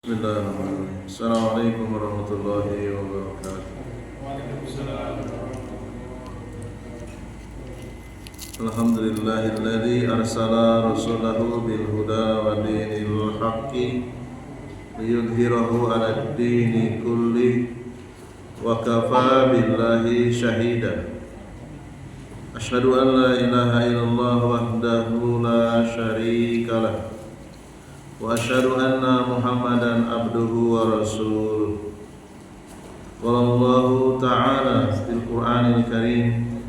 Bismillahirrahmanirrahim. Assalamualaikum warahmatullahi wabarakatuh. Alhamdulillahilladzi arsala rasulahu bil huda wa dinil haqqi liyudhhirahu 'alad dini kulli wa kafa billahi shahida. Asyhadu an la ilaha illallah wahdahu la syarika lah. Wa asyhadu anna Muhammadan abduhu wa rasuluh. Wallahu ta'ala fil Qur'anil Karim,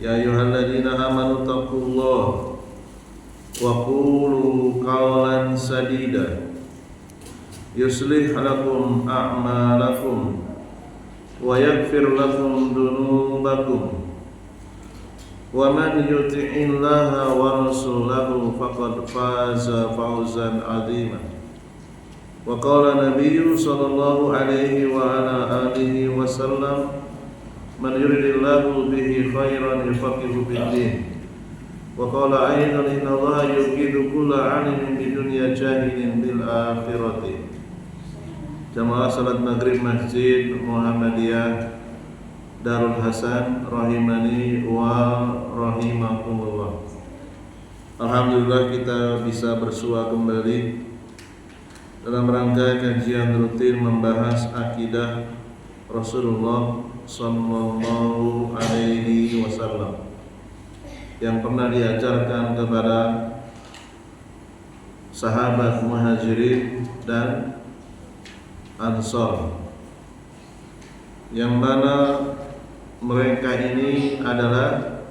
ya ayyuhalladzina amanu taqullaha wa qulu qawlan sadida yuslih lakum a'malakum wa yaghfir lakum dunubakum. Wa man yuti'illaha wa rasulahu faqad faza fawzan 'azima. Wa qala nabiyyu sallallahu alaihi wa ala alihi wasallam, man yuridillahu bihi khairan yufaqihu fid-din. Wa qala aidan innallaha yuqidu kulla 'alimin bidunya jahilin bil akhirati. Jamaah salat maghrib Masjid Muhammadiyah Darul Hasan rahimani wa rahimakumullah. Alhamdulillah kita bisa bersua kembali dalam rangka kajian rutin membahas akidah Rasulullah sallallahu alaihi wasallam yang pernah diajarkan kepada sahabat Muhajirin dan Ansar, yang mana mereka ini adalah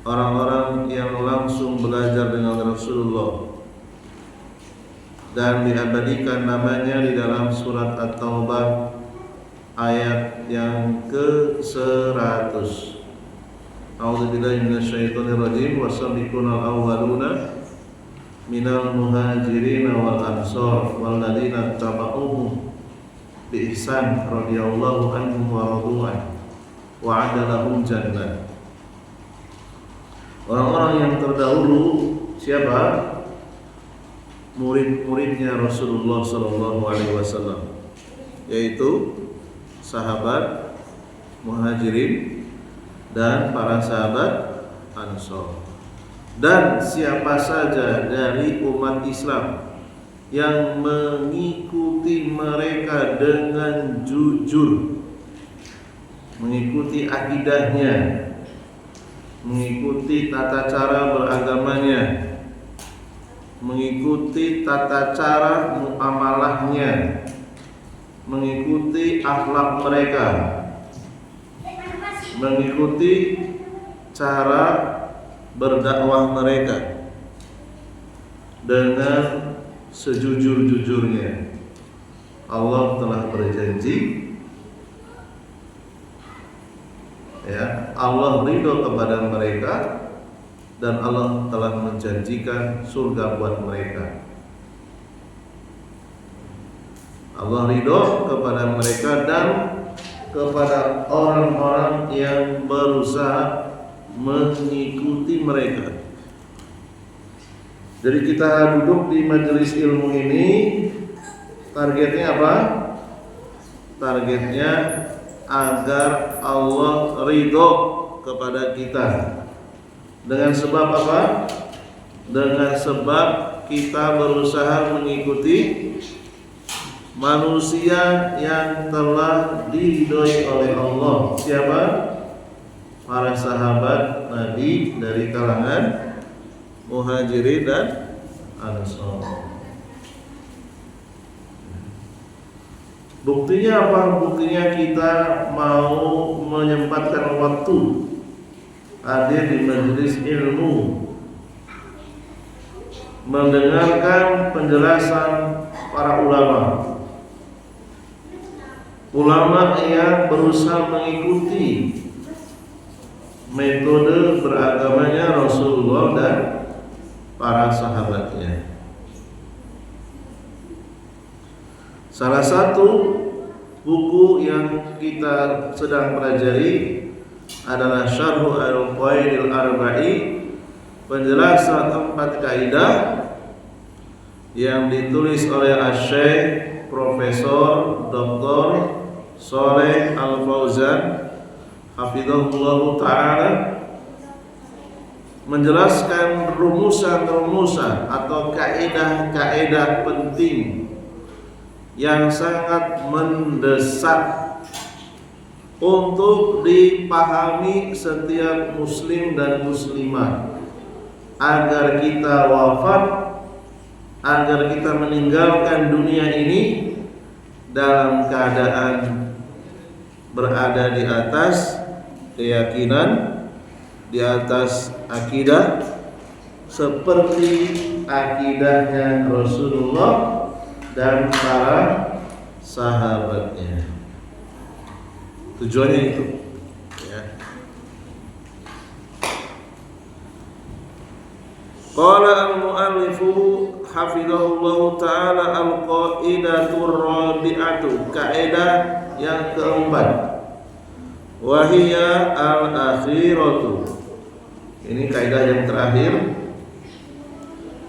orang-orang yang langsung belajar dengan Rasulullah dan diabadikan namanya di dalam surat At-Taubah ayat yang ke-100. A'udzubillahi minasyaitonirrajim. Wasabiqunal awwaluna minal muhajirin wal ansar walladzina tabauhum bi ihsan radhiyallahu anhum wa radu'an wa 'ada lahum jannah. Orang-orang yang terdahulu siapa? Murid-muridnya Rasulullah sallallahu alaihi wasallam, yaitu sahabat Muhajirin dan para sahabat Ansar. Dan siapa saja dari umat Islam yang mengikuti mereka dengan jujur, mengikuti akidahnya, mengikuti tata cara beragamanya, mengikuti tata cara muamalahnya, mengikuti akhlak mereka, mengikuti cara berdakwah mereka dengan sejujur-jujurnya. Allah telah berjanji, Allah ridho kepada mereka dan Allah telah menjanjikan surga buat mereka. Allah ridho kepada mereka dan kepada orang-orang yang berusaha mengikuti mereka. Jadi kita duduk di majelis ilmu ini, targetnya apa? Targetnya agar Allah ridho kepada kita. Dengan sebab apa? Dengan sebab kita berusaha mengikuti manusia yang telah diridhoi oleh Allah. Siapa? Para sahabat Nabi dari kalangan Muhajirin dan Ansar. Buktinya apa? Buktinya kita mau menyempatkan waktu hadir di majelis ilmu, mendengarkan penjelasan para ulama yang berusaha mengikuti metode beragamanya Rasulullah dan para sahabatnya. Salah satu buku yang kita sedang pelajari adalah Syarh Al-Qawaidil Arba'i, penjelasan 4 kaidah yang ditulis oleh Asy-Syaikh Profesor Dr. Shalih Al-Fauzan hafizahullah taala menjelaskan rumusan-rumusan atau kaidah-kaidah penting yang sangat mendesak untuk dipahami setiap muslim dan muslimah agar kita wafat, agar kita meninggalkan dunia ini dalam keadaan berada di atas keyakinan, di atas akidah seperti akidahnya Rasulullah dan para sahabatnya. Tujuannya itu, ya. Qala al-mu'allifu hafizahullahu ta'ala al-qaidatur rabi'atu, kaidah yang keempat, wahiyya al-akhiratu, ini kaidah yang terakhir,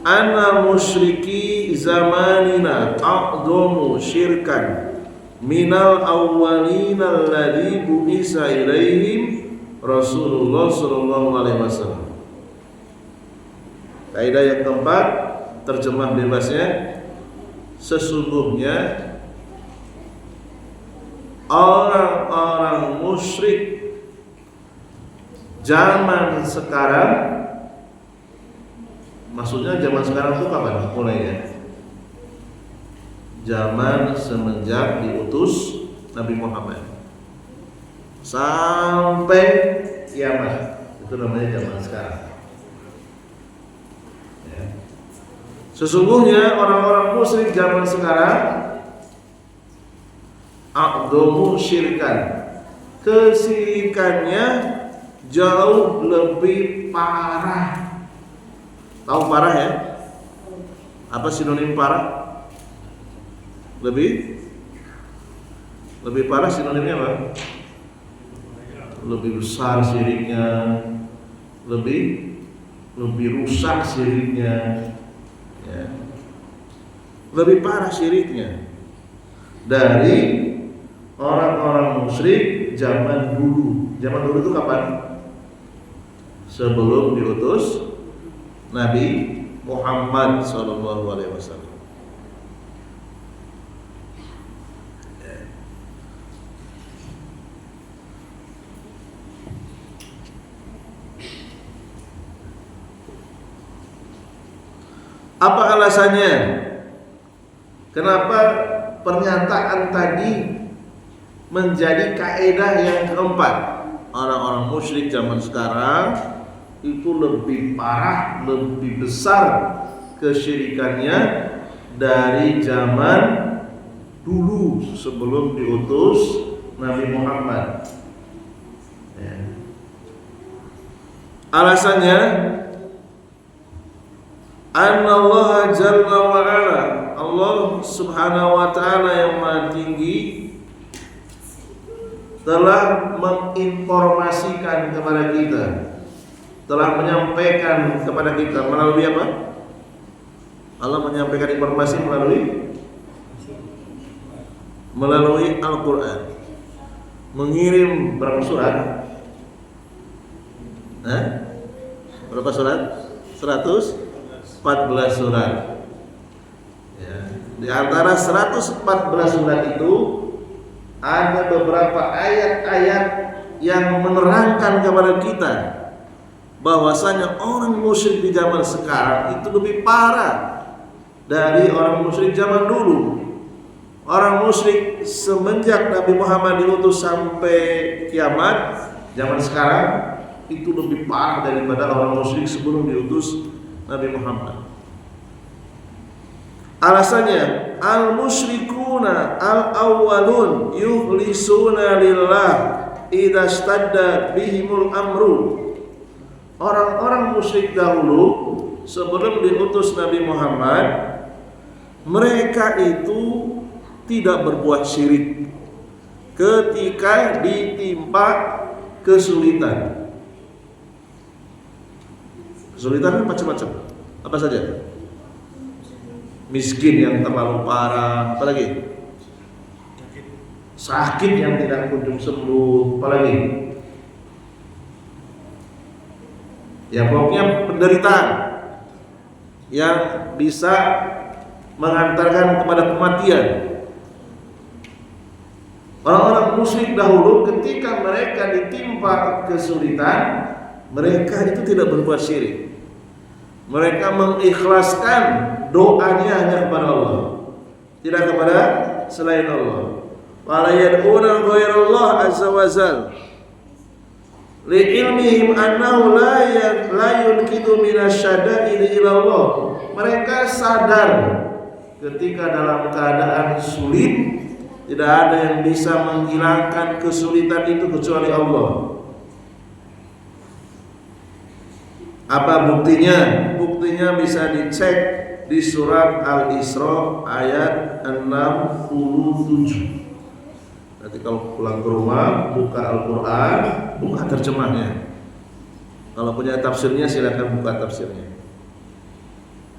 anna musyriki zamanina a'dhamu syirkan minal awwalina alladhi bu'isa ilaihim Rasulullah sallallahu alaihi wasallam. Kaidah yang keempat, terjemah bebasnya, sesungguhnya orang-orang musyrik zaman sekarang, maksudnya zaman sekarang itu kapan mulainya? Zaman semenjak diutus Nabi Muhammad sampai kiamat, itu namanya zaman sekarang. Ya. Sesungguhnya orang-orang musyrik zaman sekarang a'dhamu syirkan, kesyirikannya jauh lebih parah. Tahu parah ya? Apa sinonim parah? Lebih parah sinonimnya apa? Lebih besar syiriknya, lebih rusak syiriknya, ya. Lebih parah syiriknya dari orang-orang musyrik zaman dulu. Zaman dulu itu kapan? Sebelum diutus Nabi Muhammad SAW. Apa alasannya? Kenapa pernyataan tadi menjadi kaidah yang keempat? Orang-orang musyrik zaman sekarang itu lebih parah, lebih besar kesyirikannya dari zaman dulu sebelum diutus Nabi Muhammad. Ya. Alasannya, Anallah Jalla wa Ala, Allah Subhanahu wa Ta'ala yang Maha Tinggi telah menginformasikan kepada kita, telah menyampaikan kepada kita melalui apa? Allah menyampaikan informasi melalui Al-Quran. Mengirim berapa surat? Berapa surat? 114 surat. Ya. Di antara 114 surat itu ada beberapa ayat-ayat yang menerangkan kepada kita bahwasanya orang musyrik di zaman sekarang itu lebih parah dari orang musyrik zaman dulu. Orang musyrik semenjak Nabi Muhammad diutus sampai kiamat, zaman sekarang itu lebih parah daripada orang musyrik sebelum diutus Nabi Muhammad. Alasannya, al-musyrikuna al-awwalun yukhlisuna lillah idza stadda bihimul amru. Orang-orang musyrik dahulu sebelum diutus Nabi Muhammad, mereka itu tidak berbuat syirik ketika ditimpa kesulitan. Kesulitan macam-macam. Apa saja? miskin yang terlalu parah, apalagi sakit yang tidak kunjung sembuh, apalagi ya pokoknya penderitaan yang bisa mengantarkan kepada kematian. Orang-orang musyrik dahulu ketika mereka ditimpa kesulitan, mereka itu tidak berbuat syirik. Mereka mengikhlaskan doanya hanya kepada Allah, tidak kepada selain Allah. Wala yad'una ghairallah azza wa jalla li'ilmihim annahu la yunkidu minasyada'id ila Allah. Mereka sadar ketika dalam keadaan sulit tidak ada yang bisa menghilangkan kesulitan itu kecuali Allah. Apa buktinya? Buktinya bisa dicek di surat Al-Isra ayat 67. Nanti kalau pulang ke rumah buka Al-Quran, buka terjemahnya. Kalau punya tafsirnya silakan buka tafsirnya.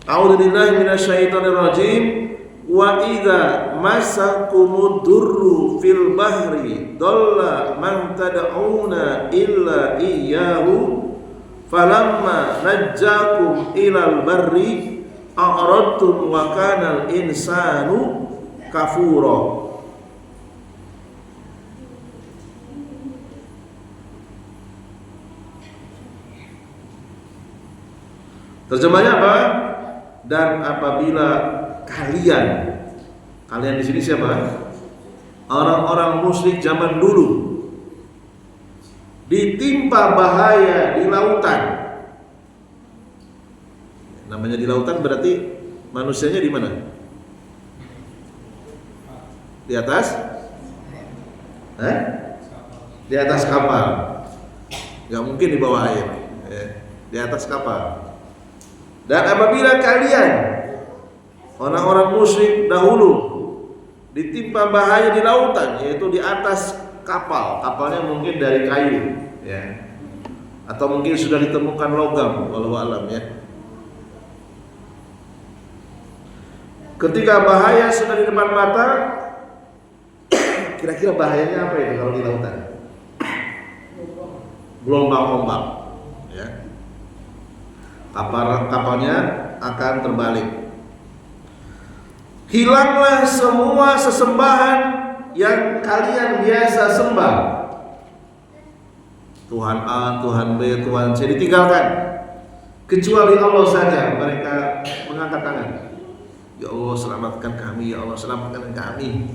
A'udzubillahi minasyaitonir rajim. Wa idza masakumud durru fil bahri dalla man tad'una illa iyyahu falamma najjakum ilal barri a'radtum wa kanal insanu kafura. Terjemahnya apa? Dan apabila kalian di sini siapa? Orang-orang musyrik zaman dulu ditimpa bahaya di lautan. Namanya di lautan berarti manusianya di mana? Di atas? Di atas kapal. Gak mungkin di bawah air. Di atas kapal. Dan apabila kalian orang-orang musyrik dahulu ditimpa bahaya di lautan, yaitu di atas kapal, kapalnya mungkin dari kayu, ya, atau mungkin sudah ditemukan logam, wallahu alam ya. Ketika bahaya sudah di depan mata, kira-kira bahayanya apa itu kalau di lautan? Gelombang ombak, ya. Kapalnya akan terbalik. Hilanglah semua sesembahan yang kalian biasa sembah. Tuhan A, Tuhan B, Tuhan C ditinggalkan. Kecuali Allah saja mereka mengangkat tangan. Ya Allah selamatkan kami, ya Allah selamatkan kami.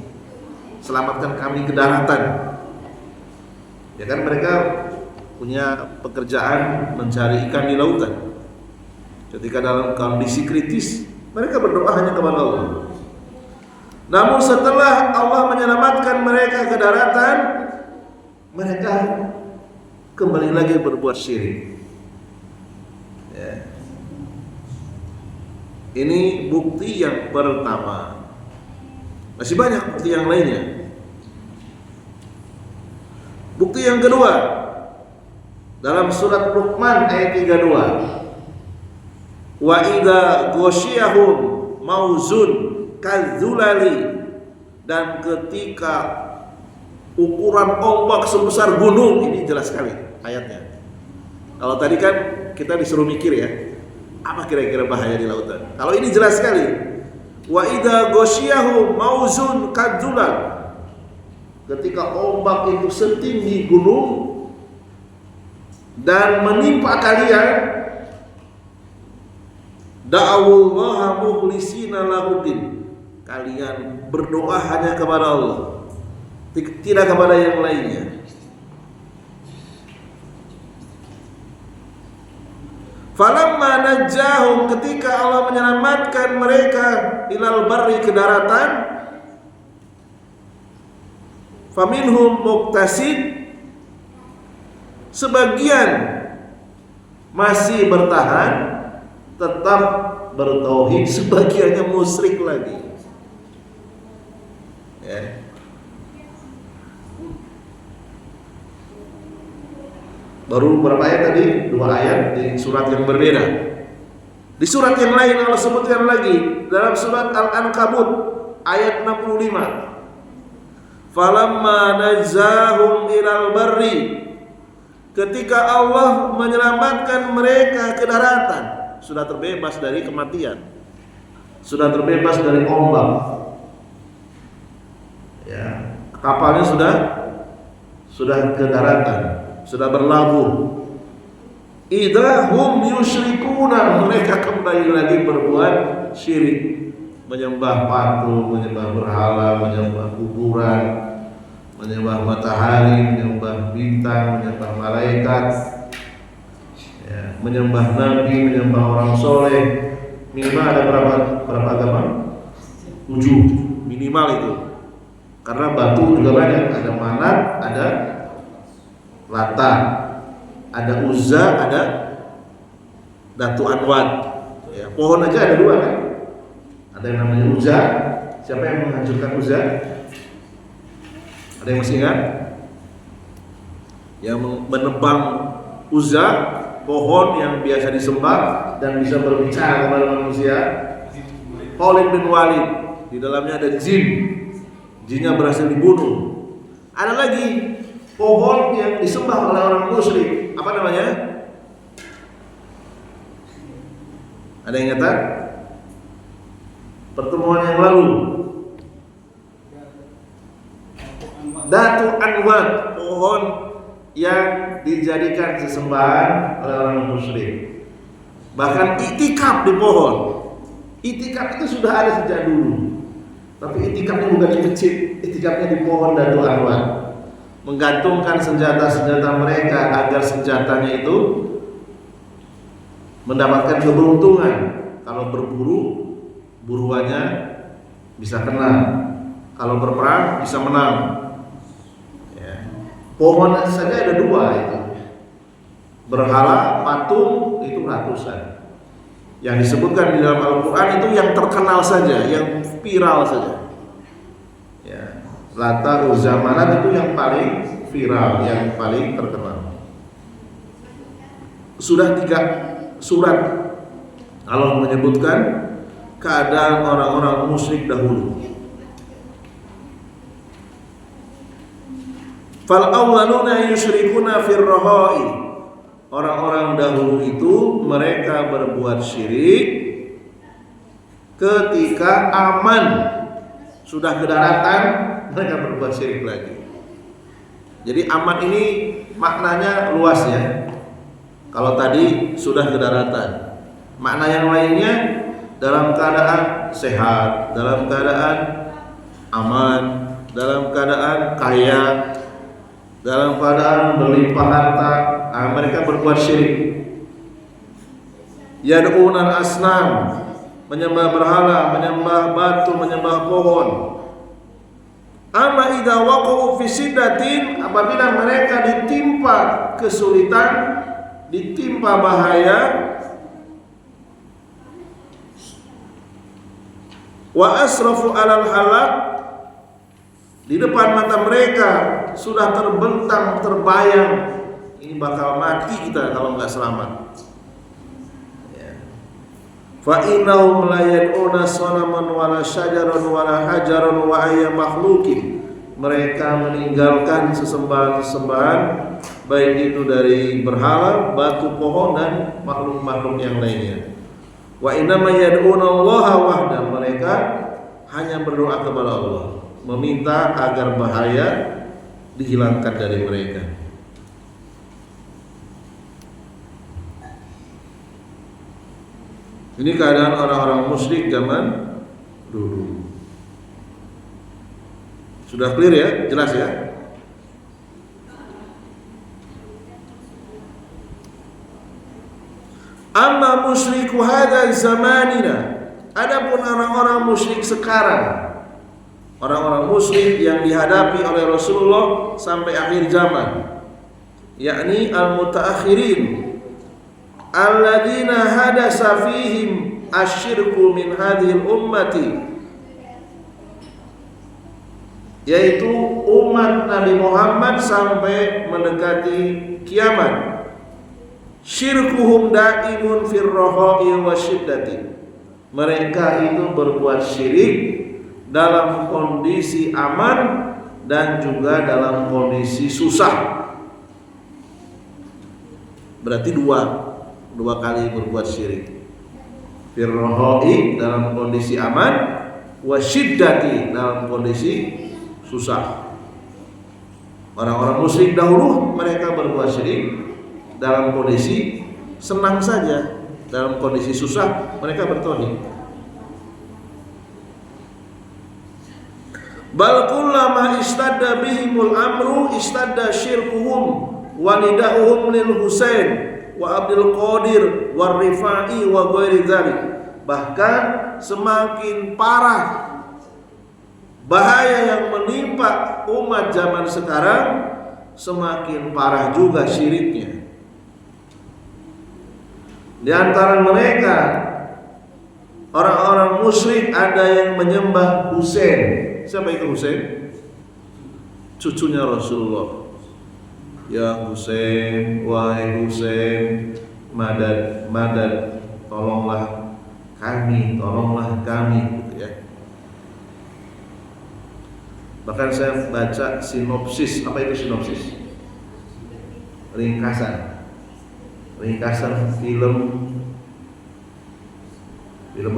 Selamatkan kami ke daratan. Ya kan mereka punya pekerjaan mencari ikan di lautan. Ketika dalam kondisi kritis, mereka berdoa hanya kepada Allah. Namun setelah Allah menyelamatkan mereka ke daratan, mereka kembali lagi berbuat syirik. Ya. Ini bukti yang pertama. Masih banyak bukti yang lainnya. Bukti yang kedua, dalam surat Luqman ayat 32. Wa idza ghasyiyahum mauzun kadzulali, dan ketika ukuran ombak sebesar gunung, ini jelas sekali ayatnya. Kalau tadi kan kita disuruh mikir ya, apa kira-kira bahaya di lautan. Kalau ini jelas sekali. Wa idza ghasyiyahum mauzun kadzulal, ketika ombak itu setinggi gunung dan menimpa kalian, da'awullaha mukhlisina lahuddin, kalian berdoa hanya kepada Allah, tidak kepada yang lainnya. Falamma najjahum, ketika Allah menyelamatkan mereka ilal barri, ke daratan, faminhum muqtasid, sebagian masih bertahan tetap bertauhid, sebagiannya musyrik lagi. Ya. Baru berapa ayat tadi? 2 ayat di surat yang berbeda. Di surat yang lain Allah sebutkan lagi dalam surat Al-Ankabut ayat 65. Falamma najzahum ilal barri, ketika Allah menyelamatkan mereka ke daratan, sudah terbebas dari kematian, sudah terbebas dari ombak, ya, kapalnya sudah ke daratan, sudah berlabuh. Idahum yusyrikuna, mereka kembali lagi berbuat syirik, menyembah patung, menyembah berhala, menyembah kuburan, menyembah matahari, menyembah bintang, menyembah malaikat, ya, menyembah nabi, menyembah orang soleh. Minimal ada berapa agama? 7 minimal itu. Karena batu juga banyak, ada Manat, ada Lata, ada Uzza, ada Datu Anwat. Ya, pohon aja ada 2 kan? Ada yang namanya Uzza. Siapa yang menghancurkan Uzza? Ada yang masih ingat? Yang menebang Uzza, pohon yang biasa disembah dan bisa berbicara kepada manusia. Khalid bin Walid, di dalamnya ada jin. Jinnya berhasil dibunuh. Ada lagi pohon yang disembah oleh orang musyrik. Apa namanya? Ada yang ingat? Pertemuan yang lalu, Datu Anwat, pohon yang dijadikan sesembahan oleh orang musyrik. Bahkan itikaf di pohon. Itikaf itu sudah ada sejak dulu. Tapi itikafnya bukan di masjid, itikafnya di pohon Datu Anwat. Menggantungkan senjata-senjata mereka agar senjatanya itu mendapatkan keberuntungan. Kalau berburu, buruannya bisa kena. Kalau berperang bisa menang. Ya. Pohon saja ada 2 itu. Berhala, patung itu ratusan. Yang disebutkan di dalam Al-Quran itu yang terkenal saja, yang viral saja. Ya. Lata, Uzza, Manat itu yang paling viral, yang paling terkenal. Sudah 3 surat Allah menyebutkan keadaan orang-orang musyrik dahulu. Fal awwaluna yusyrikuna fir raha'i. Orang-orang dahulu itu mereka berbuat syirik ketika aman, sudah ke daratan mereka berbuat syirik lagi. Jadi aman ini maknanya luas ya. Kalau tadi sudah ke daratan, makna yang lainnya dalam keadaan sehat, dalam keadaan aman, dalam keadaan kaya, dalam keadaan berlimpah harta, mereka berbuat syirik. Yad'unal asnam, menyembah berhala, menyembah batu, menyembah pohon. Amma idza waqa'u fi siddatin, apabila mereka ditimpa kesulitan, ditimpa bahaya, wa asrafu alal halak, di depan mata mereka sudah terbentang, terbayang, ini bakal mati kita kalau nggak selamat. Fa innahum la yad'una sanaman wala syajaran wala hajaran wa ayya makhluqin. Mereka meninggalkan sesembahan-sesembahan, baik itu dari berhala, batu, pohon dan makhluk-makhluk yang lainnya. Wa inna ma yad'una Allah wahda. Mereka hanya berdoa kepada Allah, meminta agar bahaya dihilangkan dari mereka. Ini keadaan orang-orang musyrik zaman dulu. Sudah clear ya? Jelas ya? Amma musyriku hadza zamanina. Adapun orang-orang musyrik sekarang, orang-orang musyrik yang dihadapi oleh Rasulullah sampai akhir zaman, yakni al-mutaakhirin, alladzina hadasa fihim asyirku min hadhil ummati, yaitu umat Nabi Muhammad sampai mendekati kiamat. Syirkuhum daimun firrohoi wa syiddati. Mereka itu berbuat syirik dalam kondisi aman dan juga dalam kondisi susah. Berarti dua kali berbuat syirik. Firrohoi dalam kondisi aman, wa syiddati dalam kondisi susah. Orang-orang musyrik dahulu mereka berbuat syirik dalam kondisi senang saja, dalam kondisi susah mereka bertauhid. Bal kullama istadda bihimul amru istadda syirkuhum wa nida'uhum lil Husain wa Abdul Qadir wa Rifai wa ghairi dzalik. Bahkan semakin parah bahaya yang menimpa umat zaman sekarang, semakin parah juga syiriknya. Di antara mereka orang-orang musyrik ada yang menyembah Husain. Siapa itu Husain? Cucunya Rasulullah. Ya Husain, wahai Husain, madad, madad, tolonglah kami, gitu ya. Bahkan saya baca sinopsis. Apa itu sinopsis? Ringkasan film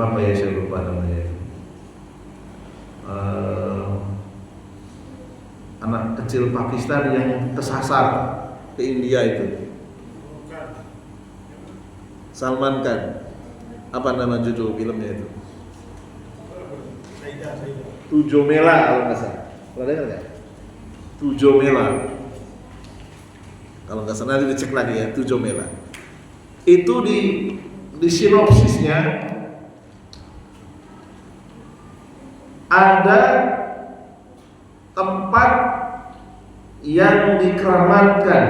apa ya, saya lupa namanya. Anak kecil Pakistan yang kesasar ke India itu, Salman Khan. Apa nama judul filmnya itu? Tujuh Mela kalau nggak salah. Pernah dengar nggak? Tujuh Mela. Kalau nggak salah dicek lagi ya, Tujuh Mela. Itu di sinopsisnya ada tempat yang dikeramatkan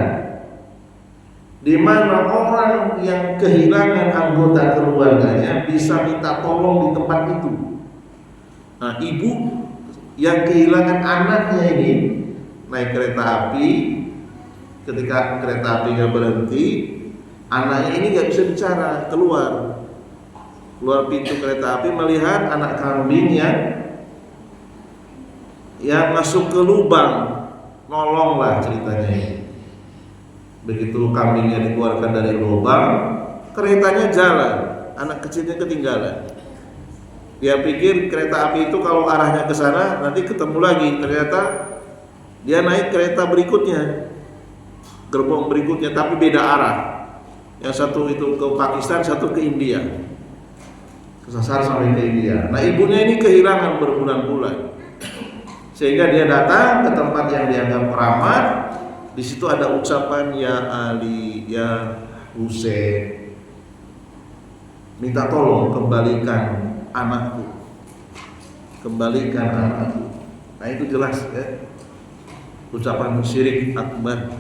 di mana orang yang kehilangan anggota keluarganya bisa minta tolong di tempat itu. Nah, ibu yang kehilangan anaknya ini naik kereta api, ketika kereta apinya berhenti, anaknya ini nggak bisa bicara, keluar pintu kereta api melihat anak kambingnya yang masuk ke lubang, nolonglah ceritanya ini. Begitu kambingnya dikeluarkan dari lubang, keretanya jalan, anak kecilnya ketinggalan. Dia pikir kereta api itu kalau arahnya ke sana nanti ketemu lagi, ternyata dia naik kereta berikutnya, gerbong berikutnya, tapi beda arah. Yang satu itu ke Pakistan, satu ke India, kesasar sampai ke India. Nah, ibunya ini kehilangan berbulan-bulan, sehingga dia datang ke tempat yang dianggap keramat. Di situ ada ucapan ya Ali, ya Husain, minta tolong kembalikan anakku. Nah, itu jelas ya, ucapan syirik akbar.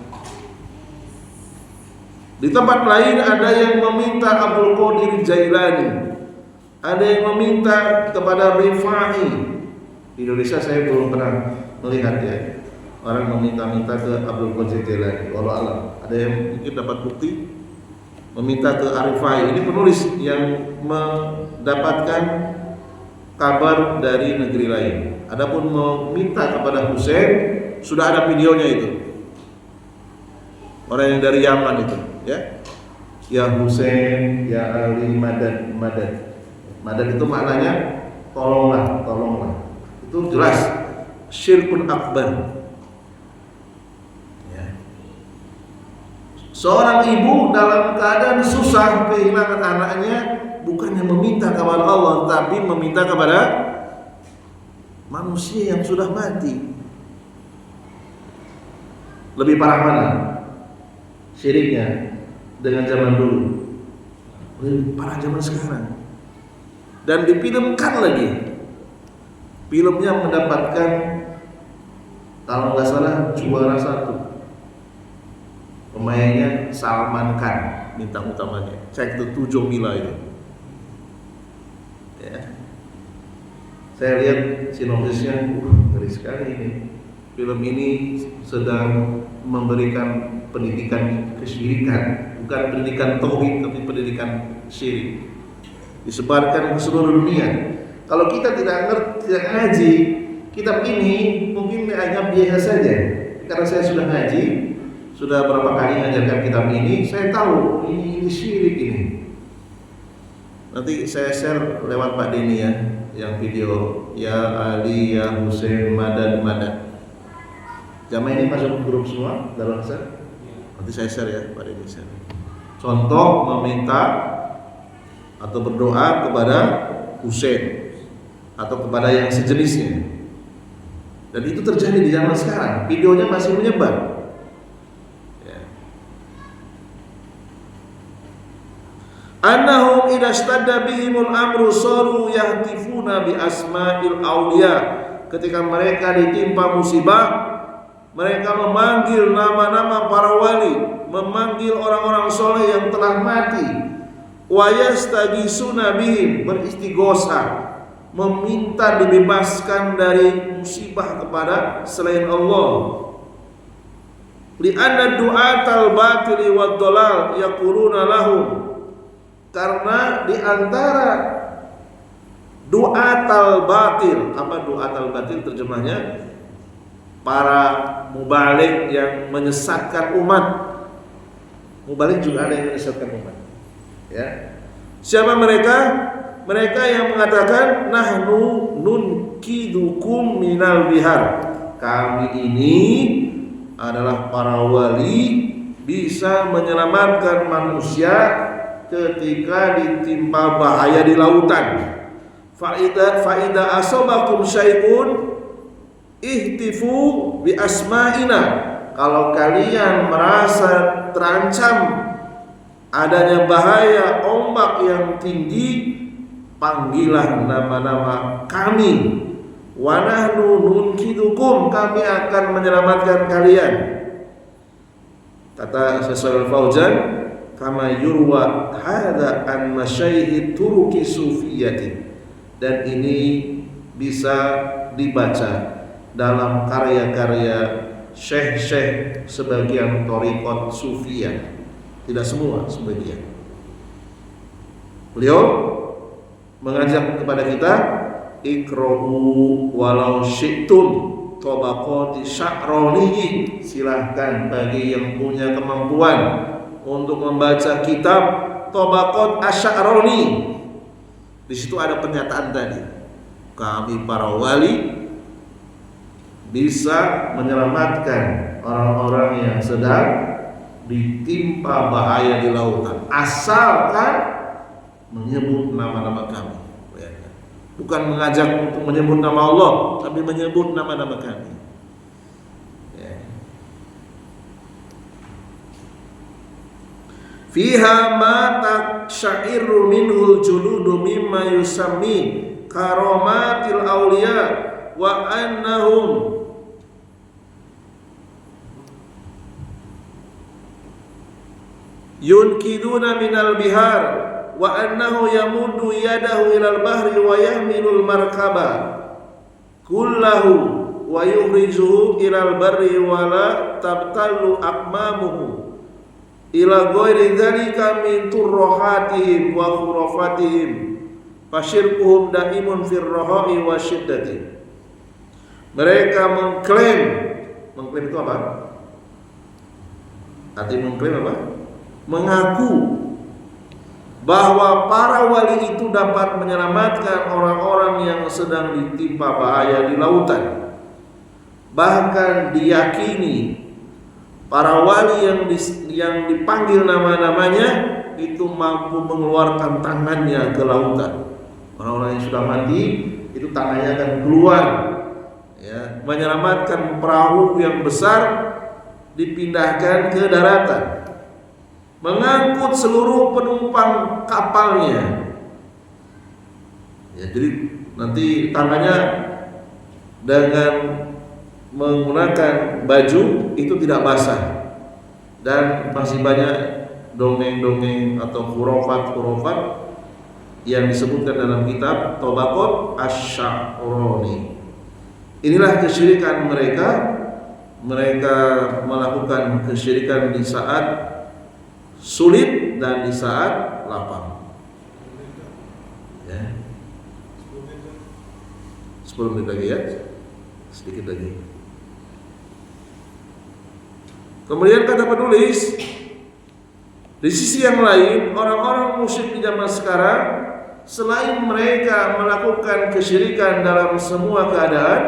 Di tempat lain ada yang meminta Abdul Qadir Jailani, ada yang meminta kepada Rifai. Di Indonesia saya belum pernah melihat ya, orang meminta-minta ke Abdul Qadir Jailani. Walau alam, ada yang mungkin dapat bukti meminta ke Arifai. Ini penulis yang mendapatkan kabar dari negeri lain. Adapun meminta kepada Husain, sudah ada videonya itu. Orang yang dari Yaman itu, ya. Ya Husain, ya Ali, madad, madad. Madad itu maknanya tolonglah. Itu jelas syirkun akbar. Seorang ibu dalam keadaan susah kehilangan anaknya, bukannya meminta kepada Allah, tapi meminta kepada manusia yang sudah mati. Lebih parah mana syiriknya dengan zaman dulu? Lebih parah zaman sekarang. Dan difilmkan lagi. Filmnya mendapatkan, kalau nggak salah, juara 1. Pemainnya Salman Khan, bintang utamanya. Cek itu 7 Mila itu. Ya. Saya lihat sinopsisnya, ngeri sekali ini. film ini sedang memberikan pendidikan kesyirikan, bukan pendidikan tauhid tapi pendidikan syirik. Disebarkan ke seluruh dunia. Kalau kita tidak ngerti, tidak ngaji kitab ini, mungkin dianggap biasa saja. Karena saya sudah ngaji, sudah berapa kali mengajarkan kitab ini, saya tahu ini syirik ini. Nanti saya share lewat Pak Denny ya, yang video ya Ali ya Husain Madad Madad. Jamaah ini masuk grup semua dalam share. Nanti saya share ya Pak Denny share. Contoh meminta atau berdoa kepada Husain atau kepada yang sejenisnya. Dan itu terjadi di zaman sekarang. Videonya masih menyebar. Annahum idza stadda bihimul amru saru yahtifuna bi asma'il auliya. Ketika mereka ditimpa musibah, mereka memanggil nama-nama para wali, memanggil orang-orang soleh yang telah mati. Wa yastagisuna bihim, beristighosa, meminta dibebaskan dari musibah kepada selain Allah. Li'anna du'atal batili wad dhalal yaquluna lahum, karena di antara du'atal batil, apa du'atal batil terjemahnya? Para mubalik yang menyesatkan umat. Mubalik juga ada yang menyesatkan umat. Ya. Siapa mereka? Mereka yang mengatakan nahnu nunkidukum minal bihar. Kami ini adalah para wali, bisa menyelamatkan manusia ketika ditimpa bahaya di lautan. Faida asobakum syai'un ihtifu bi asma'ina. Kalau kalian merasa terancam adanya bahaya ombak yang tinggi, panggillah nama-nama kami. Wa nahnu nunkidukum, kami akan menyelamatkan kalian. Kata Syaikh Al-Fauzan, kama yurwa hadza an masyayikh turuki sufiyyati. Dan ini bisa dibaca dalam karya-karya syekh-syekh sebagian thariqat sufiyah. Tidak semua, sebagian. Beliau mengajak kepada kita, ikra'u walau syi'tum tabaqati sya'ranihi. Silahkan bagi yang punya kemampuan untuk membaca kitab Tabaqat Asy-Sya'rani. Di situ ada pernyataan tadi. Kami para wali bisa menyelamatkan orang-orang yang sedang ditimpa bahaya di lautan, asalkan menyebut nama-nama kami. Bukan mengajak untuk menyebut nama Allah, tapi menyebut nama-nama kami. Fiha ma taksyairu minhul juludu mimma yusammi karamatil awliya wa annahum yunkiduna minal bihar wa annahu yamuddu yadahu ilal bahri wa yahmilul markaba kullahu wa yukhrijuhu ilal barri wa la tabtallu aqmamuhu ila ghairi dzalika min turrahatihim wa khurafatihim fasyirkuhum daimun fir raha'i wa syiddati. Mereka mengklaim itu apa? Arti mengklaim apa? Mengaku bahwa para wali itu dapat menyelamatkan orang-orang yang sedang ditimpa bahaya di lautan. Bahkan diyakini para wali yang dipanggil nama-namanya itu mampu mengeluarkan tangannya ke lautan. Orang-orang yang sudah mati itu tangannya akan keluar, ya, menyelamatkan perahu yang besar dipindahkan ke daratan, mengangkut seluruh penumpang kapalnya. Ya, jadi nanti tangannya dengan menggunakan baju itu tidak basah. Dan masih banyak dongeng-dongeng atau khurafat-khurafat yang disebutkan dalam kitab Tabaqat Asy-Sya'rani. Inilah kesyirikan mereka mereka melakukan kesyirikan di saat sulit dan di saat lapang. Ya. 10 menit lagi ya, sedikit lagi. Kemudian kata penulis, di sisi yang lain, orang-orang musyrik di zaman sekarang, selain mereka melakukan kesyirikan dalam semua keadaan,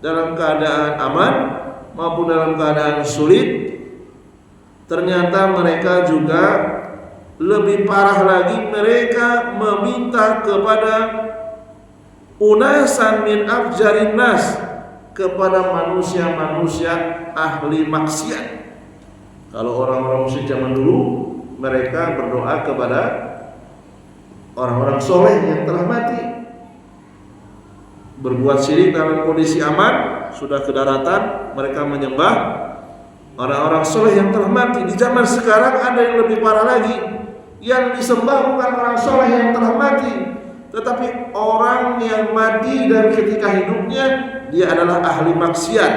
dalam keadaan aman maupun dalam keadaan sulit, ternyata mereka juga lebih parah lagi, mereka meminta kepada unasan min afjarin nas, kepada manusia-manusia ahli maksiat. Kalau orang-orang musyrik zaman dulu, mereka berdoa kepada orang-orang soleh yang telah mati. Berbuat syirik dalam kondisi aman, sudah ke daratan, mereka menyembah orang-orang soleh yang telah mati. Di zaman sekarang ada yang lebih parah lagi, yang disembah bukan orang soleh yang telah mati, tetapi orang yang mati dan ketika hidupnya dia adalah ahli maksiat.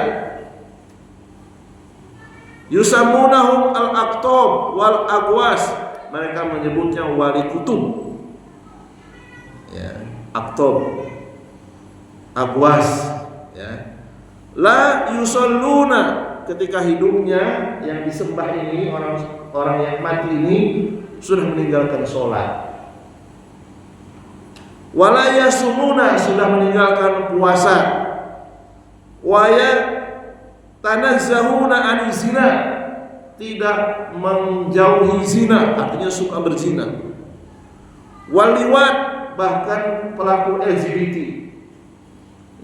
Yusamunahum al-aqtab wal agwas, mereka menyebutnya wali kutub. Ya, aqtab, agwas, ya. La yusalluna, ketika hidupnya yang disembah ini, orang yang mati ini sudah meninggalkan sholat. Wala yasumuna, sudah meninggalkan puasa. Waya tanazzahuna an zina, tidak menjauhi zina, artinya suka berzina. Waliwat, bahkan pelaku LGBT,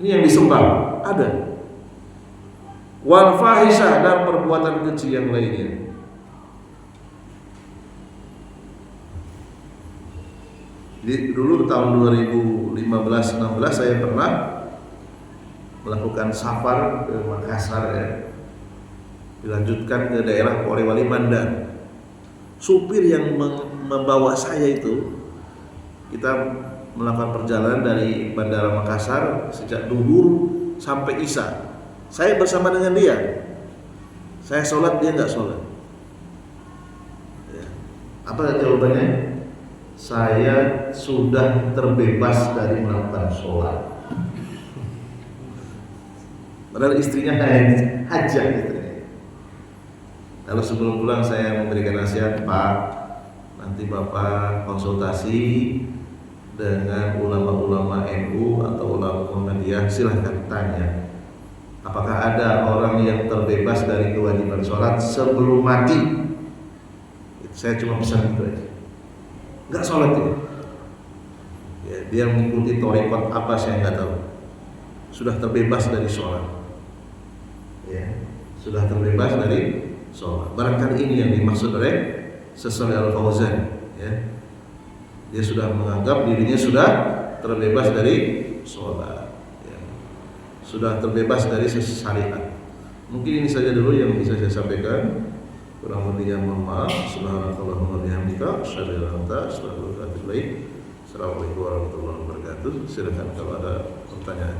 ini yang disembah ada. Wal fahisha, dan perbuatan keji yang lainnya. Jadi dulu tahun 2015-16 saya pernah melakukan safar ke Makassar, ya. Dilanjutkan ke daerah Polewali Mandar. Supir yang membawa saya itu, kita melakukan perjalanan dari Bandara Makassar sejak duhur sampai isya. Saya bersama dengan dia. Saya sholat, dia nggak sholat. Ya. Apa jawabannya? Saya sudah terbebas dari melakukan sholat. Padahal istrinya hajah istrinya. Lalu sebelum pulang saya memberikan nasihat, Pak, nanti Bapak konsultasi dengan ulama-ulama NU atau ulama Muhammadiyah, silahkan tanya, apakah ada orang yang terbebas dari kewajiban sholat sebelum mati. Saya cuma pesan itu aja. Nggak sholat dia. Ya, dia mengikuti thariqat apa saya nggak tahu. Sudah terbebas dari sholat. Ya, sudah terbebas dari sholat. Barangkali ini yang dimaksud oleh Syaikh Al-Fauzan. Ya, dia sudah menganggap dirinya sudah terbebas dari sholat. Ya, sudah terbebas dari syariat. Mungkin ini saja dulu yang bisa saya sampaikan. Kurang lebihnya mohon maaf. Subhanallahumma bihamdika, asyhadu an la ilaha illa anta, astaghfiruka wa atubu ilaik. Assalamualaikum warahmatullahi wabarakatuh. Silakan kalau ada pertanyaan.